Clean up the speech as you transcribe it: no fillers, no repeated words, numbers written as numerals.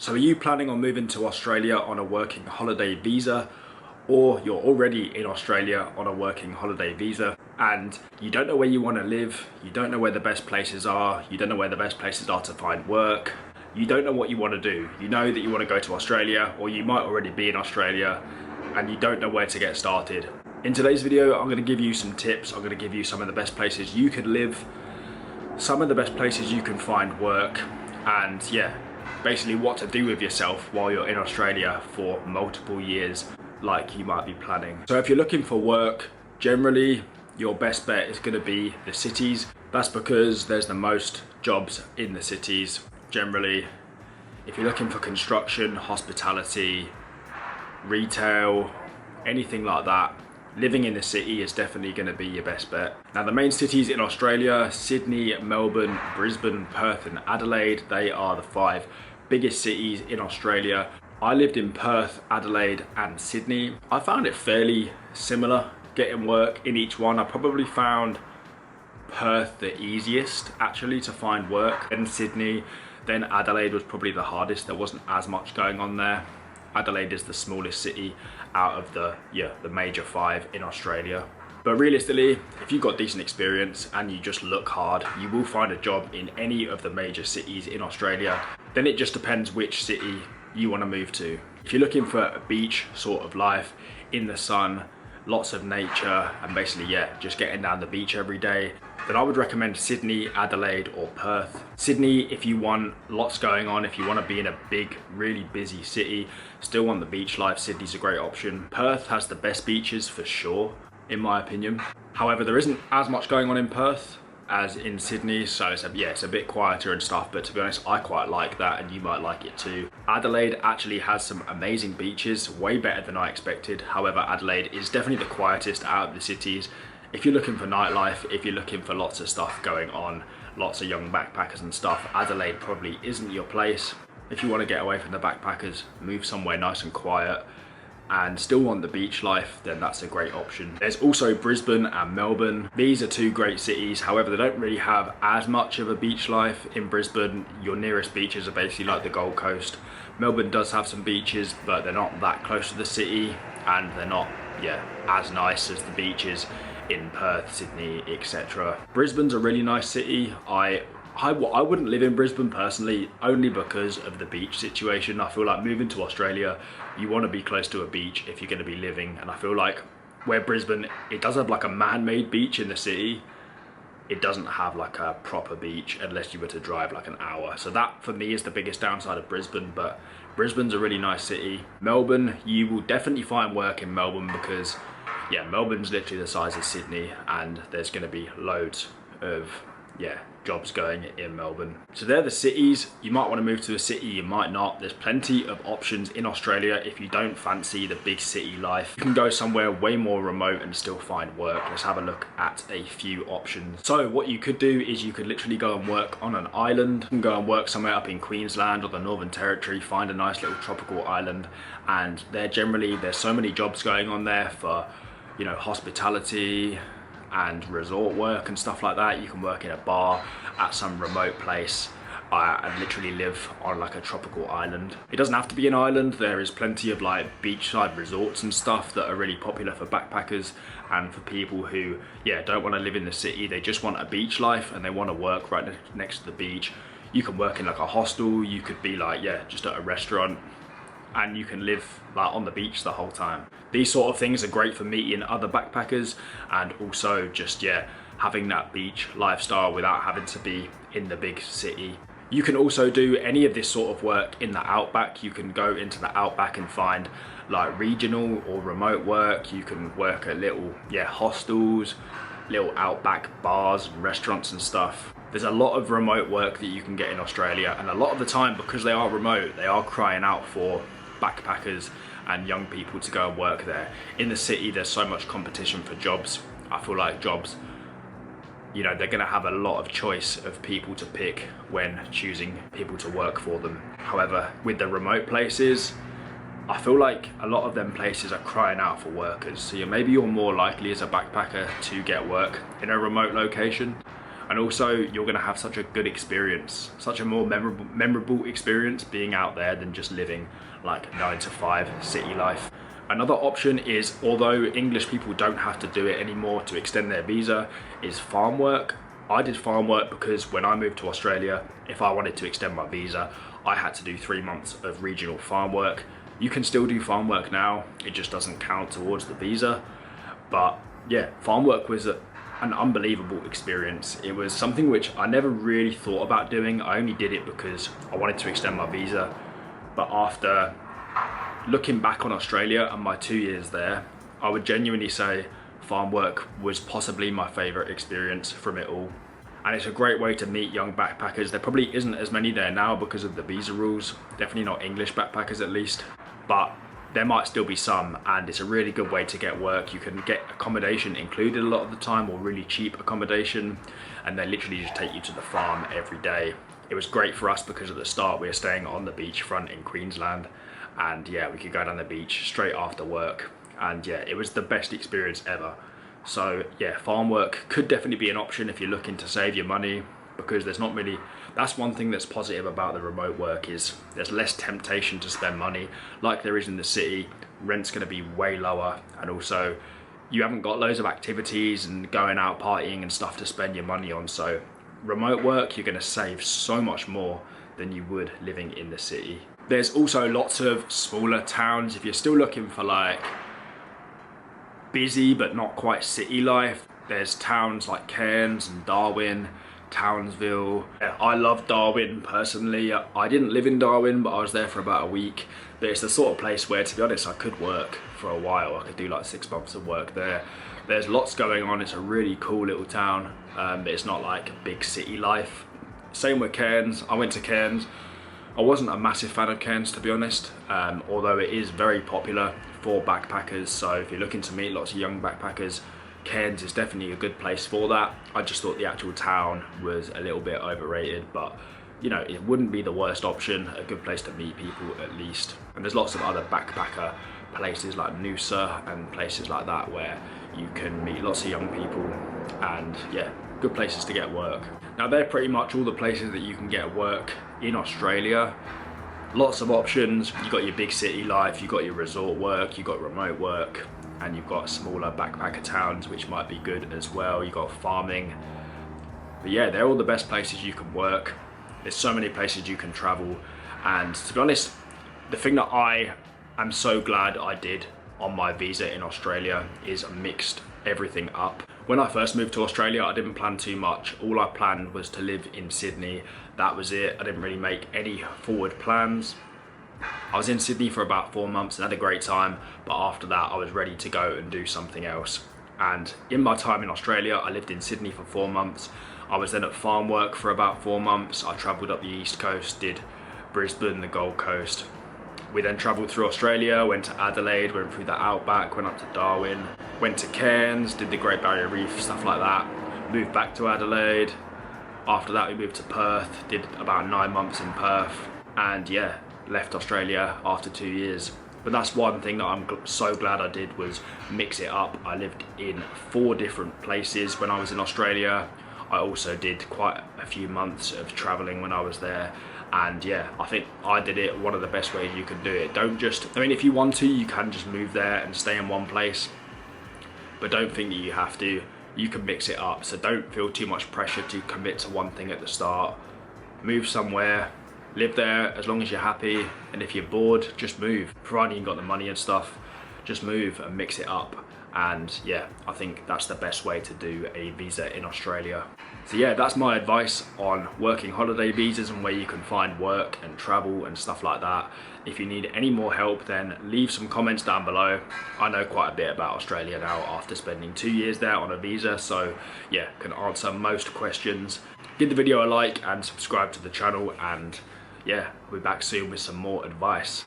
So are you planning on moving to Australia on a working holiday visa, or you're already in Australia on a working holiday visa and you don't know where you want to live, you don't know where the best places are, you don't know where the best places are to find work, you don't know what you want to do. You know that you want to go to Australia, or you might already be in Australia and you don't know where to get started. In today's video, I'm going to give you some tips. I'm going to give you some of the best places you could live, some of the best places you can find work, and yeah, basically what to do with yourself while you're in Australia for multiple years like you might be planning. So if you're looking for work, generally your best bet is going to be the cities. That's because there's the most jobs in the cities. Generally, if you're looking for construction, hospitality, retail, anything like that, living in the city is definitely going to be your best bet. Now the main cities in Australia, Sydney, Melbourne, Brisbane, Perth and Adelaide, they are the 5 biggest cities in Australia. I lived in Perth, Adelaide and Sydney. I found it fairly similar getting work in each one. I probably found Perth the easiest actually to find work, then Sydney, then Adelaide was probably the hardest. There wasn't as much going on there. Adelaide is the smallest city out of the major 5 in Australia. But realistically, if you've got decent experience and you just look hard, you will find a job in any of the major cities in Australia. Then it just depends which city you want to move to. If you're looking for a beach sort of life in the sun, lots of nature, and basically just getting down the beach every day, then I would recommend Sydney, Adelaide or Perth. Sydney, if you want lots going on, if you want to be in a big, really busy city, still want the beach life, Sydney's a great option. Perth has the best beaches for sure, in my opinion. However, there isn't as much going on in Perth as in Sydney, so it's a bit quieter and stuff, but to be honest, I quite like that and you might like it too. Adelaide actually has some amazing beaches, way better than I expected. However, Adelaide is definitely the quietest out of the cities. If you're looking for nightlife, if you're looking for lots of stuff going on, lots of young backpackers and stuff, Adelaide probably isn't your place. If you want to get away from the backpackers, move somewhere nice and quiet, and still want the beach life, then that's a great option. There's also Brisbane and Melbourne. These are 2 great cities, however they don't really have as much of a beach life. In Brisbane, your nearest beaches are basically like the Gold Coast. Melbourne does have some beaches, but they're not that close to the city, and they're not as nice as the beaches in Perth, Sydney, etc. Brisbane's a really nice city. I wouldn't live in Brisbane personally, only because of the beach situation. I feel like moving to Australia, you want to be close to a beach if you're going to be living, and I feel like where Brisbane, it does have like a man-made beach in the city, it doesn't have like a proper beach unless you were to drive like an hour. So that for me is the biggest downside of Brisbane, but Brisbane's a really nice city. Melbourne, you will definitely find work in Melbourne because Melbourne's literally the size of Sydney and there's going to be loads of jobs going in Melbourne. So they're the cities. You might want to move to a city, you might not. There's plenty of options in Australia if you don't fancy the big city life. You can go somewhere way more remote and still find work. Let's have a look at a few options. So what you could do is you could literally go and work on an island. You can go and work somewhere up in Queensland or the Northern Territory, find a nice little tropical island, and there's so many jobs going on there for hospitality and resort work and stuff like that. You can work in a bar at some remote place and literally live on like a tropical island. It doesn't have to be an island. There is plenty of like beachside resorts and stuff that are really popular for backpackers and for people who don't want to live in the city. They just want a beach life and they want to work right next to the beach. You can work in like a hostel, you could be like just at a restaurant, and you can live like on the beach the whole time. These sort of things are great for meeting other backpackers and also just having that beach lifestyle without having to be in the big city. You can also do any of this sort of work in the outback. You can go into the outback and find like regional or remote work. You can work at little hostels, little outback bars and restaurants and stuff. There's a lot of remote work that you can get in Australia, and a lot of the time, because they are remote, they are crying out for backpackers and young people to go and work there. In the city, there's so much competition for jobs. I feel like jobs, they're going to have a lot of choice of people to pick when choosing people to work for them. However, with the remote places, I feel like a lot of them places are crying out for workers. So maybe you're more likely as a backpacker to get work in a remote location. And also you're going to have such a good experience, such a more memorable experience being out there than just living like 9 to 5 city life. Another option is, although English people don't have to do it anymore to extend their visa, is farm work. I did farm work because when I moved to Australia, if I wanted to extend my visa, I had to do 3 months of regional farm work. You can still do farm work now, it just doesn't count towards the visa. But yeah, farm work was an unbelievable experience. It was something which I never really thought about doing. I only did it because I wanted to extend my visa. But after looking back on Australia and my 2 years there, I would genuinely say farm work was possibly my favourite experience from it all. And it's a great way to meet young backpackers. There probably isn't as many there now because of the visa rules, definitely not English backpackers at least, but there might still be some, and it's a really good way to get work. You can get accommodation included a lot of the time, or really cheap accommodation, and they literally just take you to the farm every day. It was great for us because at the start we were staying on the beachfront in Queensland, and yeah, we could go down the beach straight after work, and yeah, it was the best experience ever. So yeah, farm work could definitely be an option if you're looking to save your money, because there's not really, that's one thing that's positive about the remote work, is there's less temptation to spend money like there is in the city. Rent's going to be way lower, and also you haven't got loads of activities and going out partying and stuff to spend your money on. So remote work, you're going to save so much more than you would living in the city. There's also lots of smaller towns if you're still looking for like busy but not quite city life. There's towns like Cairns and Darwin, Townsville. I love Darwin personally. I didn't live in Darwin, but I was there for about a week. But it's the sort of place where, to be honest, I could work for a while. I could do like 6 months of work there. There's lots going on. It's a really cool little town, but it's not like big city life. Same with Cairns. I went to Cairns. I wasn't a massive fan of Cairns, to be honest, although it is very popular for backpackers. So if you're looking to meet lots of young backpackers, Cairns is definitely a good place for that. I just thought the actual town was a little bit overrated, but you know, it wouldn't be the worst option. A good place to meet people at least. And there's lots of other backpacker places like Noosa and places like that where you can meet lots of young people, and yeah, good places to get work. Now they're pretty much all the places that you can get work in Australia. Lots of options. You've got your big city life, you've got your resort work, you've got remote work, and you've got smaller backpacker towns which might be good as well. You've got farming. But yeah, they're all the best places you can work. There's so many places you can travel, and to be honest, the thing that I am so glad I did on my visa in Australia is mixed everything up. When I first moved to Australia, I didn't plan too much. All I planned was to live in Sydney. That was it. I didn't really make any forward plans. I was in Sydney for about 4 months and had a great time, but after that I was ready to go and do something else. And in my time in Australia, I lived in Sydney for 4 months. I was then at farm work for about 4 months. I travelled up the east coast, did Brisbane, the Gold Coast. We then travelled through Australia, went to Adelaide, went through the outback, went up to Darwin, went to Cairns, did the Great Barrier Reef, stuff like that. Moved back to Adelaide. After that we moved to Perth, did about 9 months in Perth, and yeah, left Australia after 2 years. But that's one thing that I'm so glad I did, was mix it up. I lived in 4 different places when I was in Australia. I also did quite a few months of travelling when I was there, and yeah, I think I did it one of the best ways you can do it. Don't just, I mean, if you want to, you can just move there and stay in one place, but don't think that you have to. You can mix it up, so don't feel too much pressure to commit to one thing at the start. Move somewhere, live there as long as you're happy, and if you're bored, just move. Providing you've got the money and stuff, just move and mix it up. And yeah, I think that's the best way to do a visa in Australia. So yeah, that's my advice on working holiday visas and where you can find work and travel and stuff like that. If you need any more help, then leave some comments down below. I know quite a bit about Australia now after spending 2 years there on a visa, so yeah, can answer most questions. Give the video a like and subscribe to the channel, and yeah, I'll be back soon with some more advice.